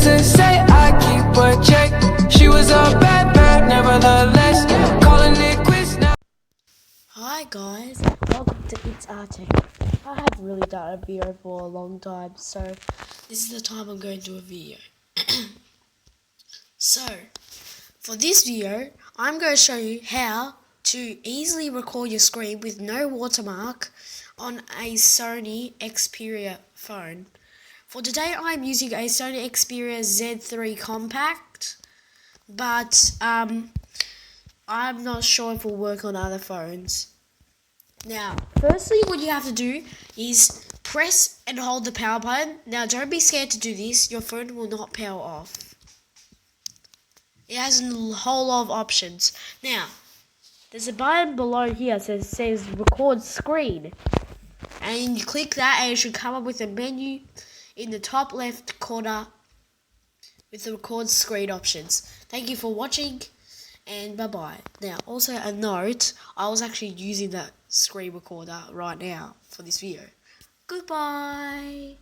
just to say I keep a check. She was a bad bird, nevertheless. Calling it quits now. Hi guys, welcome to It's Arctic. I haven't really done a video for a long time, so this is the time I'm going to do a video. So, for this video, I'm going to show you how to easily record your screen with no watermark on a Sony Xperia phone. For today, I'm using a Sony Xperia Z3 Compact, but I'm not sure if it will work on other phones. Now, firstly, what you have to do is press and hold the power button. Now, don't be scared to do this. Your phone will not power off. It has a whole lot of options. Now, there's a button below here that says record screen. And you click that and it should come up with a menu in the top left corner with the record screen options. Thank you for watching and bye bye. Now, also a note, I was actually using that screen recorder right now for this video. Goodbye.